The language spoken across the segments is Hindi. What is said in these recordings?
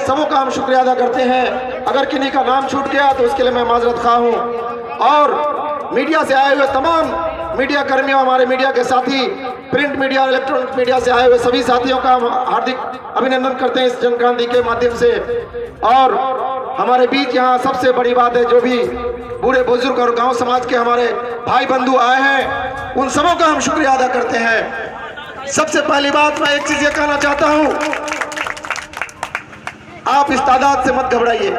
सबों का हम शुक्रिया अदा करते हैं। अगर किन्हीं का नाम छूट गया तो उसके लिए मैं माजरत खा हूँ। और मीडिया से आए हुए तमाम मीडिया कर्मियों, हमारे मीडिया के साथी, प्रिंट मीडिया और इलेक्ट्रॉनिक मीडिया से आए हुए सभी साथियों का हम हार्दिक अभिनंदन करते हैं इस जनक्रांति के माध्यम से। और हमारे बीच यहाँ सबसे बड़ी बात है, जो भी बूढ़े बुजुर्ग और गांव समाज के हमारे भाई बंधु आए हैं, उन सबों का हम शुक्रिया अदा करते हैं। सबसे पहली बात मैं एक चीज ये कहना चाहता हूँ, आप इस तादाद से मत घबराइए।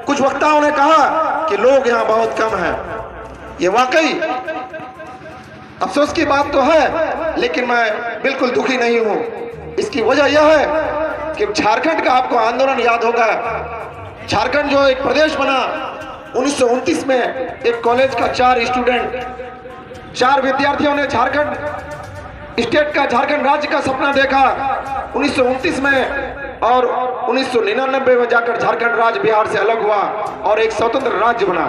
कुछ वक्ताओं ने कहा कि लोग यहाँ बहुत कम हैं, ये वाकई अफसोस की बात तो है, लेकिन मैं बिल्कुल दुखी नहीं हूँ। इसकी वजह यह है कि झारखंड का आपको आंदोलन याद होगा। झारखंड जो एक प्रदेश बना 1929 में, एक कॉलेज का 4 विद्यार्थियों ने झारखंड स्टेट का, झारखंड राज्य का सपना देखा 1929 में, और 1999 में जाकर झारखंड राज्य बिहार से अलग हुआ और एक स्वतंत्र राज्य बना।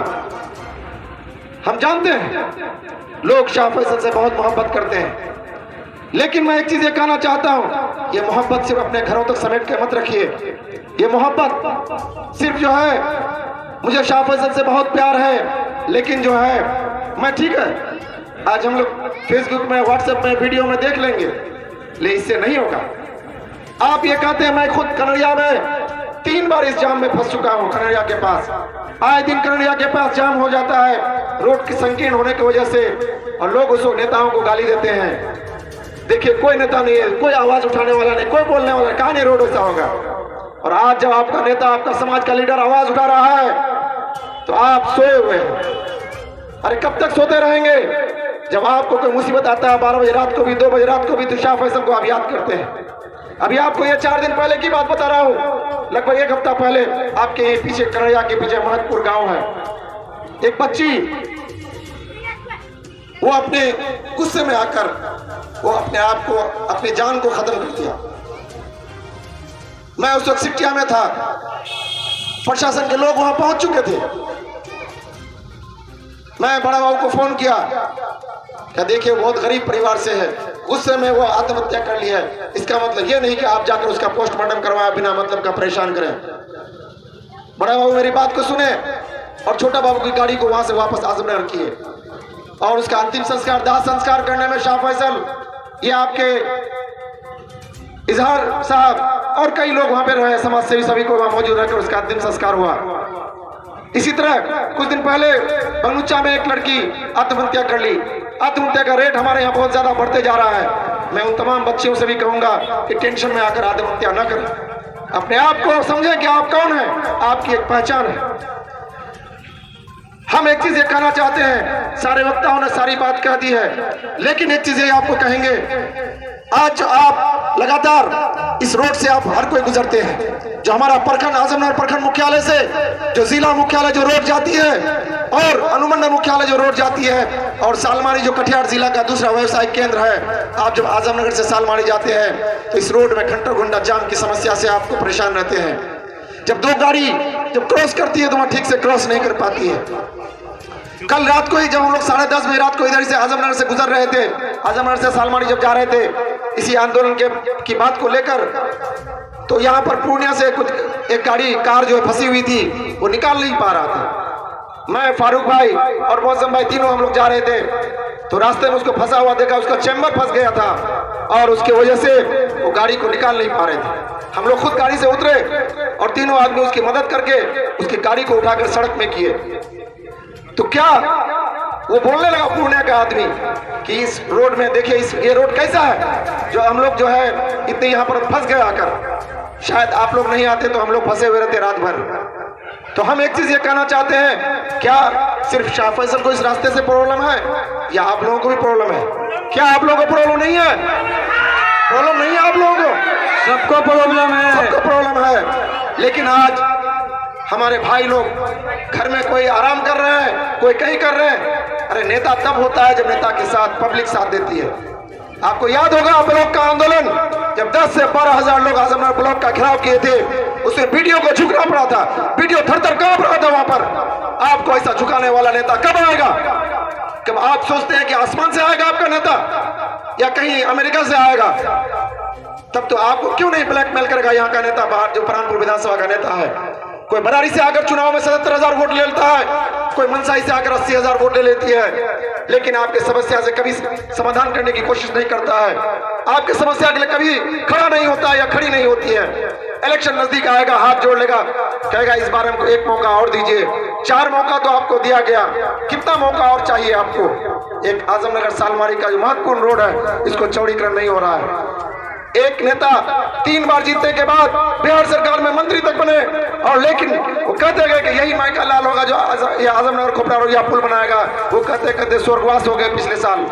हम जानते हैं लोग शाह फैसल से बहुत मोहब्बत करते हैं, लेकिन मैं एक चीज ये कहना चाहता हूं, ये मोहब्बत सिर्फ अपने घरों तक समेट के मत रखिए। ये मोहब्बत सिर्फ जो है, मुझे शाह फैसल से बहुत प्यार है, लेकिन जो है मैं ठीक है, आज हम लोग फेसबुक में, व्हाट्सएप में, वीडियो में देख लेंगे, लेकिन इससे नहीं होगा। आप ये कहते हैं, मैं खुद कन्हैया में 3 बार इस जाम में फंस चुका हूं। कन्हैया के पास आए दिन कन्हैया के पास जाम हो जाता है, रोड की संकीर्ण होने की वजह से, और लोग उस नेताओं को गाली देते हैं। देखिए, कोई नेता नहीं है, कोई आवाज उठाने वाला नहीं, कोई बोलने वाला, कहां नहीं रोड ऐसा होगा। और आज जब आपका नेता, आपका समाज का लीडर आवाज उठा रहा है, तो आप सोए हुए हैं। अरे कब तक सोते रहेंगे? जब आपको कोई मुसीबत आता है 12 बजे रात को भी, 2 बजे रात को भी, तो शाह फैसल को आप याद करते हैं। अभी आपको ये 4 दिन पहले की बात बता रहा हूँ, लगभग 1 हफ्ता पहले, आपके पीछे, कन्हैया के पीछे महतपुर गांव है, एक बच्ची, वो अपने गुस्से में आकर वो अपने आप को, अपनी जान को खत्म कर दिया। मैं उस वक्त सिटिया में था, प्रशासन के लोग वहां पहुंच चुके थे। मैं बड़ा बाबू को फोन किया, क्या देखिए बहुत गरीब परिवार से है, गुस्से में वो आत्महत्या कर ली है। इसका मतलब ये नहीं कि आप जाकर उसका पोस्टमार्टम करवाया, बिना मतलब का परेशान करें। बड़ा बाबू मेरी बात को सुने और छोटा बाबू की गाड़ी को वहां से वापस आजमनगर किए, और उसका अंतिम संस्कार, दाह संस्कार करने में शाह फैसल, ये आपके इजहार साहब और कई लोग वहां पे रहे, समाज सेवी, सभी को वहां मौजूद रहकर उसका अंतिम संस्कार हुआ। इसी तरह कुछ दिन पहले बंगुचा में एक लड़की आत्महत्या कर ली। आत्महत्या का रेट हमारे यहाँ बहुत ज्यादा बढ़ते जा रहा है। मैं उन तमाम बच्चियों से भी कहूंगा कि टेंशन में आकर आत्महत्या न करें, अपने आप को समझें कि आप कौन हैं, आपकी एक पहचान है। हम एक चीज ये कहना चाहते हैं, सारे वक्ताओं ने सारी बात कह दी है, लेकिन एक चीज ये आपको कहेंगे, आज आप लगातार इस रोड से आप हर कोई गुजरते हैं, जो हमारा प्रखंड, आजमनगर प्रखंड मुख्यालय से जो जिला मुख्यालय जो रोड जाती है, और अनुमंडल मुख्यालय जो रोड जाती है, और सालमारी जो कटिहार जिला का दूसरा व्यवसायिक केंद्र है, आप जब आजमनगर से सालमारी जाते हैं तो इस रोड में घंटों घंटा जाम की समस्या से आपको परेशान रहते हैं। जब 2 गाड़ी जब क्रॉस करती है तो वहां ठीक से क्रॉस नहीं कर पाती है। कल रात को ही जब हम लोग 10:30 बजे रात को इधर से आजमनगर से गुजर रहे थे, आजमनगर से सालमारी जब जा रहे थे इसी आंदोलन की बात को लेकर, तो यहाँ पर पूर्णिया से कुछ एक गाड़ी, कार जो फंसी हुई थी, वो निकाल नहीं पा रहा था। मैं, फारूक भाई और मौसम भाई तीनों हम लोग जा रहे थे, तो रास्ते में उसको फंसा हुआ देखा, उसका चैम्बर फंस गया था, और उसके वजह से वो गाड़ी को निकाल नहीं पा रहे थे। हम लोग खुद गाड़ी से उतरे और तीनों आदमी उसकी मदद करके उसकी गाड़ी को उठाकर सड़क में किए। तो क्या वो बोलने लगा पूर्णिया का आदमी कि इस रोड में देखिए, ये रोड कैसा है, जो हम लोग जो है इतने यहाँ पर फंस गए आकर, शायद आप लोग नहीं आते तो हम लोग फंसे हुए रहते रात भर। तो हम एक चीज ये कहना चाहते हैं, क्या सिर्फ शाह फैसल को इस रास्ते से प्रॉब्लम है, या आप लोगों को भी प्रॉब्लम है? क्या आप लोगों को प्रॉब्लम नहीं है? प्रॉब्लम नहीं है आप लोगों को? सबको प्रॉब्लम है, सबको प्रॉब्लम है। लेकिन आज हमारे भाई लोग घर में कोई आराम कर रहे हैं, कोई कहीं कर रहे हैं। अरे नेता तब होता है जब नेता के साथ पब्लिक साथ देती है। आपको याद होगा ब्लॉक का आंदोलन, जब 10 से 12 हजार लोग आजमनगर ब्लॉक का घेराव किए थे, उसमें वीडियो को झुकना पड़ा था, वीडियो थर-थर कांप रहा था वहां पर। आपको ऐसा झुकाने वाला नेता कब आएगा? कब आप सोचते हैं कि आसमान से आएगा आपका नेता या कहीं अमेरिका से आएगा? तब तो आपको क्यों नहीं ब्लैकमेल करेगा यहाँ का नेता, बाहर जो प्राणपुर विधानसभा का नेता है? कोई बरारी से आकर चुनाव में 77,000 वोट ले लेता है, कोई मनसाई से आकर 80,000 वोट ले लेती है, लेकिन आपके समस्या से कभी समाधान करने की कोशिश नहीं करता है, आपके समस्या के लिए कभी खड़ा नहीं होता है या खड़ी नहीं होती है। इलेक्शन नजदीक आएगा, हाथ जोड़ लेगा, कहेगा इस बार हमको एक मौका और दीजिए। 4 मौका तो आपको दिया गया, कितना मौका और चाहिए आपको? एक आजमनगर सालमारी का जो महत्वपूर्ण रोड है, इसको चौड़ीकरण नहीं हो रहा है। एक नेता 3 बार जीतने के बाद बिहार सरकार में मंत्री तक बने, और लेकिन वो कहते गए कि यही माइका लाल होगा जो आजमनगर खोपड़ा रोहिया पुल बनाएगा। वो कहते कहते स्वर्गवास हो गए पिछले साल,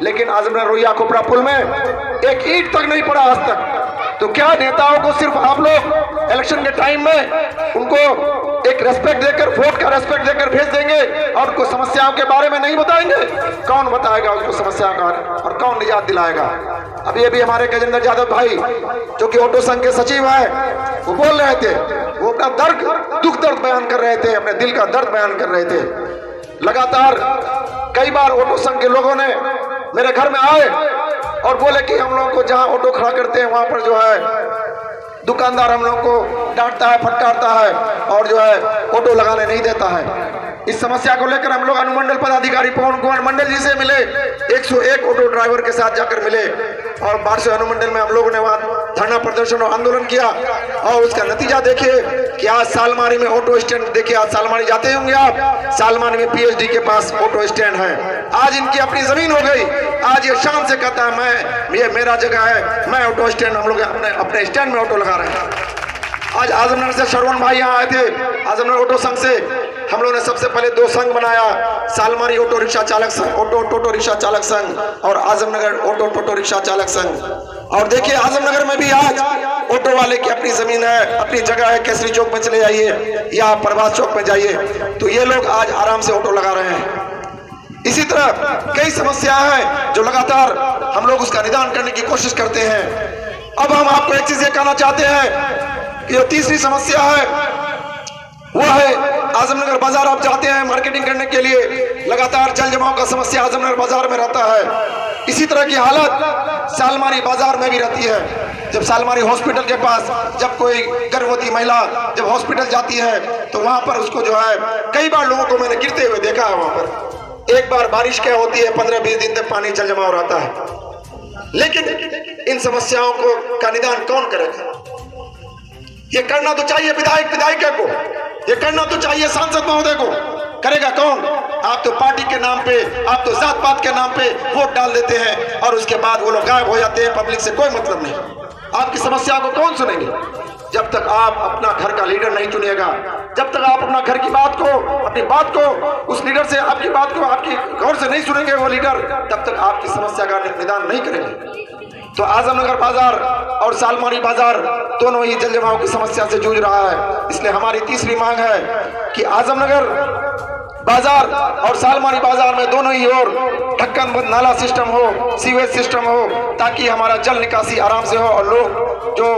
लेकिन आजमनगर रोहिया खोपड़ा पुल में एक ईंट तक नहीं पड़ा आज तक। तो क्या नेताओं को सिर्फ आप लोग इलेक्शन के टाइम में उनको एक रेस्पेक्ट देकर, वोट का रेस्पेक्ट देकर भेज देंगे और उनको समस्याओं के बारे में नहीं बताएंगे? कौन बताएगा उसको समस्या का, और कौन निजात दिलाएगा? अभी हमारे गजेंद्र यादव भाई जो कि ऑटो संघ के सचिव है, वो बोल रहे थे, वो अपना दुख दर्द बयान कर रहे थे, अपने दिल का दर्द बयान कर रहे थे। लगातार कई बार ऑटो संघ के लोगों ने मेरे घर में आए और बोले कि हम लोगों को जहां ऑटो खड़ा करते हैं वहां पर जो है दुकानदार हम लोग को डांटता है, फटकारता है और जो है ऑटो लगाने नहीं देता है। इस समस्या को लेकर हम लोग अनुमंडल पदाधिकारी पवन कुमार मंडल जी से मिले, 101 ऑटो ड्राइवर के साथ जाकर मिले, और बारसो अनुमंडल में हम लोगों ने वहाँ धरना प्रदर्शन और आंदोलन किया। और उसका नतीजा देखिए कि आज सालमारी में ऑटो स्टैंड, देखिए आज सालमारी जाते होंगे आप, सालमारी में पीएचडी के पास ऑटो स्टैंड है। आज इनकी अपनी जमीन हो गई, आज ये शान से कहता है ये मेरा जगह है, मैं ऑटो स्टैंड, हम लोग अपने स्टैंड में ऑटो लगा रहे हैं। आज आजमनगर से श्रवण भाई यहाँ आए थे, आजमनगर ऑटो संघ से हम लोगों ने सबसे पहले 2 संघ बनाया, सालमारी ऑटो रिक्शा चालक संघ, ऑटो रिक्शा चालक संघ और आजमनगर ऑटो रिक्शा चालक संघ। और देखिए आजमनगर में भी आज ऑटो वाले की अपनी जमीन है, अपनी जगह है, केसरी चौक में चले जाइए या प्रभात चौक में जाइए, तो ये लोग आज आराम से ऑटो लगा रहे हैं। इसी तरह कई समस्याएं हैं जो लगातार हम लोग उसका निदान करने की कोशिश करते हैं। अब हम आपको एक चीज ये कहना चाहते हैं कि जो तीसरी समस्या है वो है आजमनगर बाजार। आप जाते हैं मार्केटिंग करने के लिए, लगातार जल जमाव का समस्या आजमनगर बाजार में रहता है। इसी तरह की हालत सालमारी बाजार में भी रहती है। जब सालमारी हॉस्पिटल के पास जब कोई गर्भवती महिला जब हॉस्पिटल जाती है तो वहां पर उसको जो है कई बार लोगों को मैंने गिरते हुए देखा है। वहां पर एक बार बारिश क्या होती है, 15-20 दिन तक पानी जल जमाव रहता है। लेकिन इन समस्याओं को का निदान कौन करेगा? ये करना तो चाहिए विधायिका को, ये करना तो चाहिए सांसद महोदय को, करेगा कौन? आप तो पार्टी के नाम पे, आप तो जात पात के नाम पे वोट डाल देते हैं और उसके बाद वो लोग गायब हो जाते हैं, पब्लिक से कोई मतलब नहीं। आपकी समस्या को कौन सुनेंगे? जब तक आप अपना घर का लीडर नहीं चुनिएगा, जब तक आप अपना घर की बात को, अपनी बात को उस लीडर से, आपकी बात को आपकी गौर से नहीं सुनेंगे वो लीडर, तब तक आपकी समस्या का निदान नहीं करेंगे। तो आजमनगर बाजार और सालमारी बाजार दोनों ही जल जमाव की समस्या से जूझ रहा है। इसलिए हमारी तीसरी मांग है कि आजमनगर बाजार और सालमारी बाजार में दोनों ही ओर ढक्कन बंद नाला सिस्टम हो, सीवेज सिस्टम हो, ताकि हमारा जल निकासी आराम से हो और लोग जो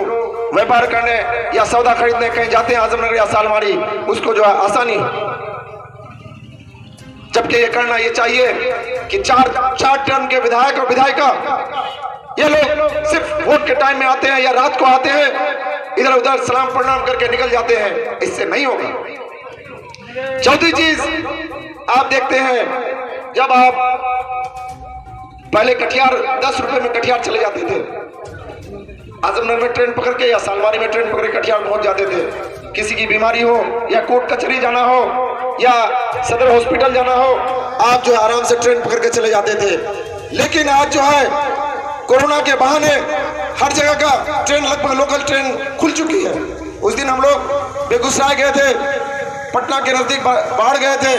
व्यापार करने या सौदा खरीदने कहीं जाते हैं आजमनगर या सालमारी, उसको जो है आसानी। जबकि ये करना ये चाहिए कि चार टर्म के विधायक और विधायिका ये लोग सिर्फ वोट के टाइम में आते हैं या रात को आते हैं, इधर उधर सलाम प्रणाम करके निकल जाते हैं, इससे नहीं होगा। चौथी चीज आप देखते हैं, जब आप पहले कटिहार 10 रुपए में कटिहार चले जाते थे, आजमनगर में ट्रेन पकड़ के या सालमारी में ट्रेन पकड़ के कटिहार पहुंच जाते थे। किसी की बीमारी हो या कोर्ट कचहरी जाना हो या सदर हॉस्पिटल जाना हो, आप जो आराम से ट्रेन पकड़ के चले जाते थे। लेकिन आज जो है कोरोना के बहाने हर जगह का ट्रेन, लगभग लोकल ट्रेन खुल चुकी है। उस दिन हम लोग बेगूसराय गए थे, पटना के नजदीक बाढ़ गए थे,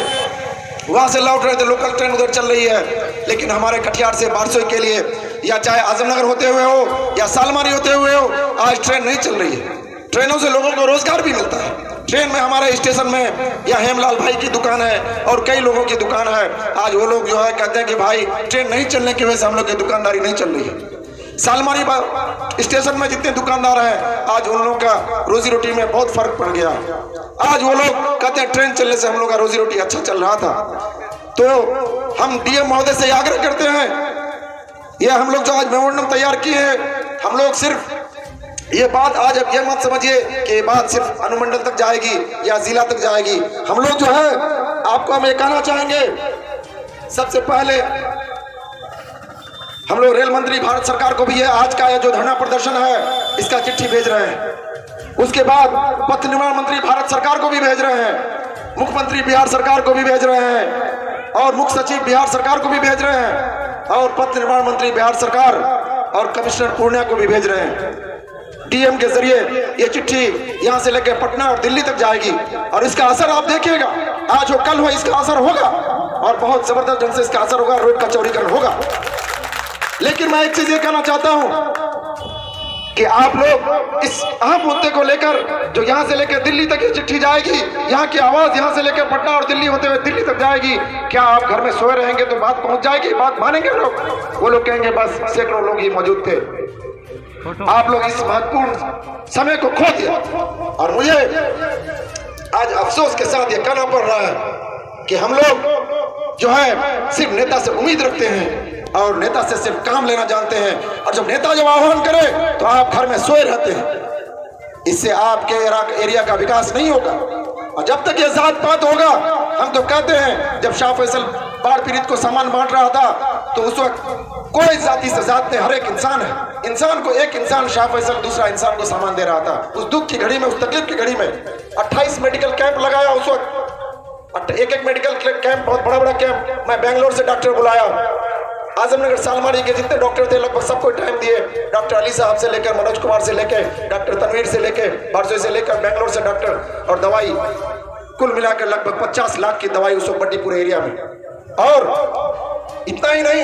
वहां से लौट रहे थे, लोकल ट्रेन उधर चल रही है। लेकिन हमारे कटिहार से बारसोई के लिए या चाहे आजमनगर होते हुए हो या सालमारी होते हुए हो, आज ट्रेन नहीं चल रही है। ट्रेनों से लोगों को रोजगार भी मिलता है। ट्रेन में हमारे स्टेशन में या हेमलाल भाई की दुकान है और कई लोगों की दुकान है। आज वो लोग जो है कहते हैं कि भाई ट्रेन नहीं चलने की वजह से हम लोग की दुकानदारी नहीं चल रही है। सालमारी स्टेशन में जितने दुकानदार हैं, आज उन लोगों का रोजी रोटी में बहुत फर्क पड़ गया। आज वो लोग कहते हैं ट्रेन चलने से हम लोग का रोजी रोटी अच्छा चल रहा था। तो हम डीएम महोदय से आग्रह करते हैं, यह हम लोग जो आज मेमोरेंडम तैयार किए हैं, हम लोग सिर्फ ये बात आज अब ये मत समझिए कि ये बात सिर्फ अनुमंडल तक जाएगी या जिला तक जाएगी। हम लोग जो है आपको हम ये कहना चाहेंगे, सबसे पहले हम लोग रेल मंत्री भारत सरकार को भी ये आज का ये जो धरना प्रदर्शन है इसका चिट्ठी भेज रहे हैं। उसके बाद पथ निर्माण मंत्री भारत सरकार को भी भेज रहे हैं, मुख्यमंत्री बिहार सरकार को भी भेज रहे हैं, और मुख्य सचिव बिहार सरकार को भी भेज रहे हैं, और पथ निर्माण मंत्री बिहार सरकार और कमिश्नर पूर्णिया को भी भेज रहे हैं। डीएम के जरिए ये चिट्ठी यहाँ से लेकर पटना और दिल्ली तक जाएगी और इसका असर आप देखिएगा, आज हो कल हो इसका असर होगा और बहुत जबरदस्त ढंग से इसका असर होगा, रोड का चौड़ीकरण होगा। लेकिन मैं एक चीज ये कहना चाहता हूं कि आप लोग इस अहम मुद्दे को लेकर जो यहाँ से लेकर दिल्ली तक ये चिट्ठी जाएगी, यहाँ की आवाज यहाँ से लेकर पटना और दिल्ली होते हुए दिल्ली तक जाएगी, क्या आप घर में सोए रहेंगे तो बात पहुंच जाएगी, बात मानेंगे लोग? वो लोग कहेंगे बस सैकड़ों लोग ही मौजूद थे। आप लोग इस महत्वपूर्ण समय को खो दिया और मुझे आज अफसोस के साथ ये कहना पड़ रहा है कि हम लोग जो है सिर्फ नेता से उम्मीद रखते हैं और नेता से सिर्फ काम लेना जानते हैं, और जब नेता जब आह्वान करे तो आप घर में सोए रहते हैं। इससे आपके एरिया का विकास नहीं होगा। और जब तक ये जात पात होगा, हम तो कहते हैं जब शाह फैसल बाढ़ पीड़ित को सामान बांट रहा था तो उस वक्त कोई जाति से जात नहीं, हर एक इंसान है, इंसान को एक इंसान शाह फैसल दूसरा इंसान को सामान दे रहा था। उस दुख की घड़ी में, उस तकलीफ की घड़ी में 28 मेडिकल कैंप लगाया उस वक्त, एक मेडिकल कैंप, बहुत बड़ा कैंप। मैं बेंगलोर से डॉक्टर बुलाया, आजमनगर सालमारी के जितने डॉक्टर थे लगभग सबको टाइम दिए, डॉक्टर अली साहब से लेकर मनोज कुमार से लेकर डॉक्टर तनवीर से लेकर बारसोई से लेकर बेंगलोर से डॉक्टर, और दवाई कुल मिलाकर लगभग 50 लाख की दवाई उस वक्त पूरे एरिया में। और इतना ही नहीं,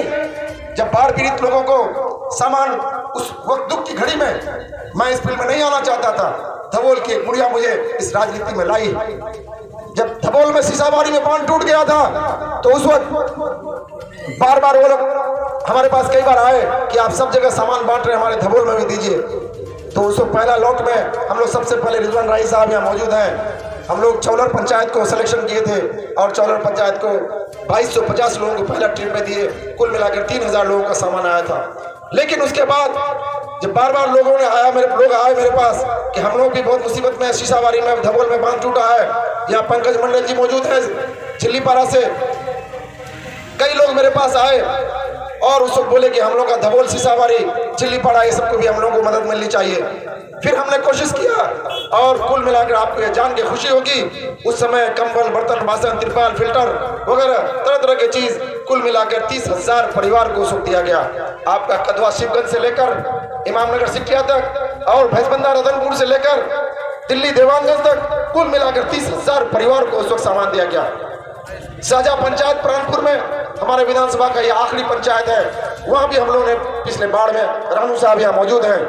जब बाढ़ पीड़ित लोगों को सामान उस वक्त दुख की घड़ी में, मैं इस फील्ड में नहीं आना चाहता था, धवोल की एक मुड़िया मुझे इस राजनीति में लाई। जब धवोल में सीसाबाड़ी में बांध टूट गया था तो उस वक्त बार बार वो लोग हमारे पास कई बार आए कि आप सब जगह सामान बांट रहे हैं, हमारे धवोल में भी दीजिए। तो उस वक्त पहला लॉट में हम लोग सबसे पहले रिजवान राही साहब यहाँ मौजूद हैं, हम लोग चौलर पंचायत को सिलेक्शन किए थे और चौलर पंचायत को 2250 लोगों को पहला ट्रिप में दिए, कुल मिलाकर 3000 लोगों का सामान आया था। लेकिन उसके बाद जब बार बार लोग आए मेरे पास कि हम लोग भी बहुत मुसीबत में, शीशाबाड़ी में, धवोल में बांध टूटा है, यहाँ पंकज मंडल जी मौजूद है चिल्लीपाड़ा से, कई लोग मेरे पास आए और उस वक्त बोले कि हम लोग का धवोल, शीशाबाड़ी, चिल्लीपाड़ा ये सबको भी हम लोगों को मदद मिलनी चाहिए। फिर हमने कोशिश किया और कुल मिलाकर आपको ये जान के खुशी होगी, उस समय कंबल, बर्तन, बासन, तिरपाल, फिल्टर वगैरह तरह तरह की चीज कुल मिलाकर 30,000 परिवार को सुख दिया गया। आपका कदवा शिवगंज से लेकर इमामनगर सिटिया तक और भैंसबंदा रतनपुर से लेकर दिल्ली देवानगंज तक कुल मिलाकर 30,000 परिवार को उस वक्त सामान दिया गया। शाहजहाँ पंचायत प्राणपुर में हमारे विधानसभा का ये आखिरी पंचायत है, वहाँ भी हम लोगों ने पिछले बाढ़ में, रानू साहब यहाँ मौजूद हैं,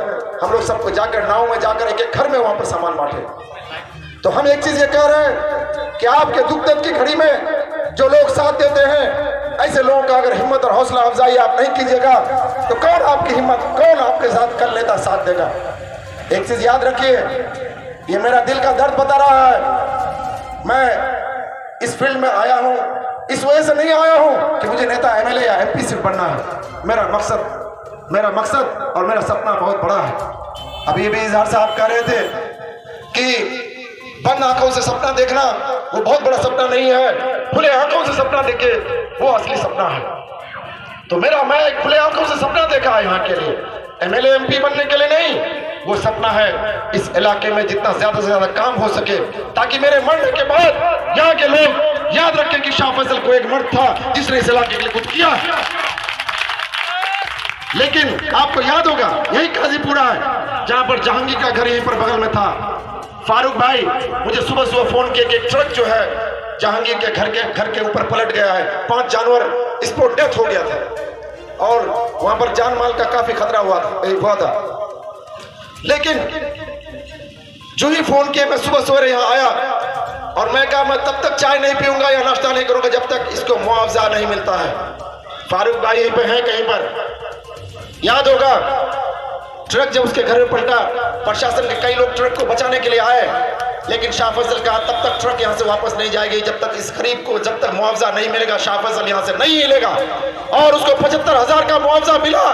हम लोग सबको जाकर नाव में जाकर एक एक घर में वहाँ पर सामान बांटे। तो हम एक चीज ये कह रहे हैं कि आपके दुख दर्द की घड़ी में जो लोग साथ देते हैं, ऐसे लोगों का अगर हिम्मत और हौसला अफजाई आप नहीं कीजिएगा तो कौन आपकी हिम्मत, कौन आपके साथ कर लेता, साथ देगा। एक चीज याद रखिए, ये मेरा दिल का दर्द बता रहा है, मैं इस फील्ड में आया हूं इस वजह से नहीं आया हूं कि मुझे नेता, एमएलए या एमपी सिर्फ बनना है। मेरा मकसद और मेरा सपना बहुत बड़ा है। अभी भी इजहार साहब कह रहे थे कि बंद आंखों से सपना देखना वो बहुत बड़ा सपना नहीं है, खुले आंखों से सपना देखे वो असली सपना है। तो मैं एक खुले आंखों से सपना देखा है यहाँ के लिए, एमएलए एमपी बनने के लिए नहीं, वो सपना है इस इलाके में जितना ज्यादा से ज्यादा काम हो सके, ताकि मेरे मरने के बाद यहाँ के लोग याद रखें कि शाह फैसल को एक मर्द था जिसने इस इलाके के लिए कुछ किया। लेकिन आपको याद होगा यही काजीपुरा है जहां पर जहांगीर का घर यहीं पर बगल में था। फारूक भाई मुझे सुबह फोन किए कि एक ट्रक जो है जहांगीर के घर के ऊपर पलट गया है, 5 जानवर स्पॉट डेथ हो गया था और वहां पर जान माल का काफी खतरा हुआ था। लेकिन जो ही फोन किए मैं सुबह सवेरे यहाँ आया और मैं कहा मैं तब तक चाय नहीं पीऊंगा या नाश्ता नहीं करूंगा जब तक इसको मुआवजा नहीं मिलता है। फारूक भाई यहीं पे हैं कहीं पर, याद होगा ट्रक जब उसके घर में पलटा, प्रशासन के कई लोग ट्रक को बचाने के लिए आए, लेकिन शाह फैसल कहा तब तक ट्रक यहाँ से वापस नहीं जाएगी जब तक इस गरीब को, जब तक मुआवजा नहीं मिलेगा शाह फैसल यहाँ से नहीं हिलेगा। और उसको 75,000 का मुआवजा मिला,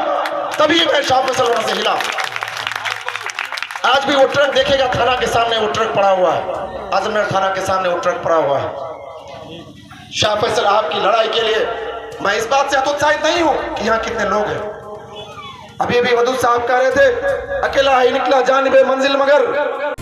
तभी मैं शाह फैसल वहां से हिला। आज भी वो ट्रक देखेगा, थाना के सामने वो ट्रक पड़ा हुआ है, आजमनगर थाना के सामने वो ट्रक पड़ा हुआ है। शाह फैसल आपकी लड़ाई के लिए मैं इस बात से हतोत्साहित नहीं हूं कि यहाँ कितने लोग हैं। अभी अभी वदूद साहब कह रहे थे, अकेला ही निकला जानिबे मंजिल मगर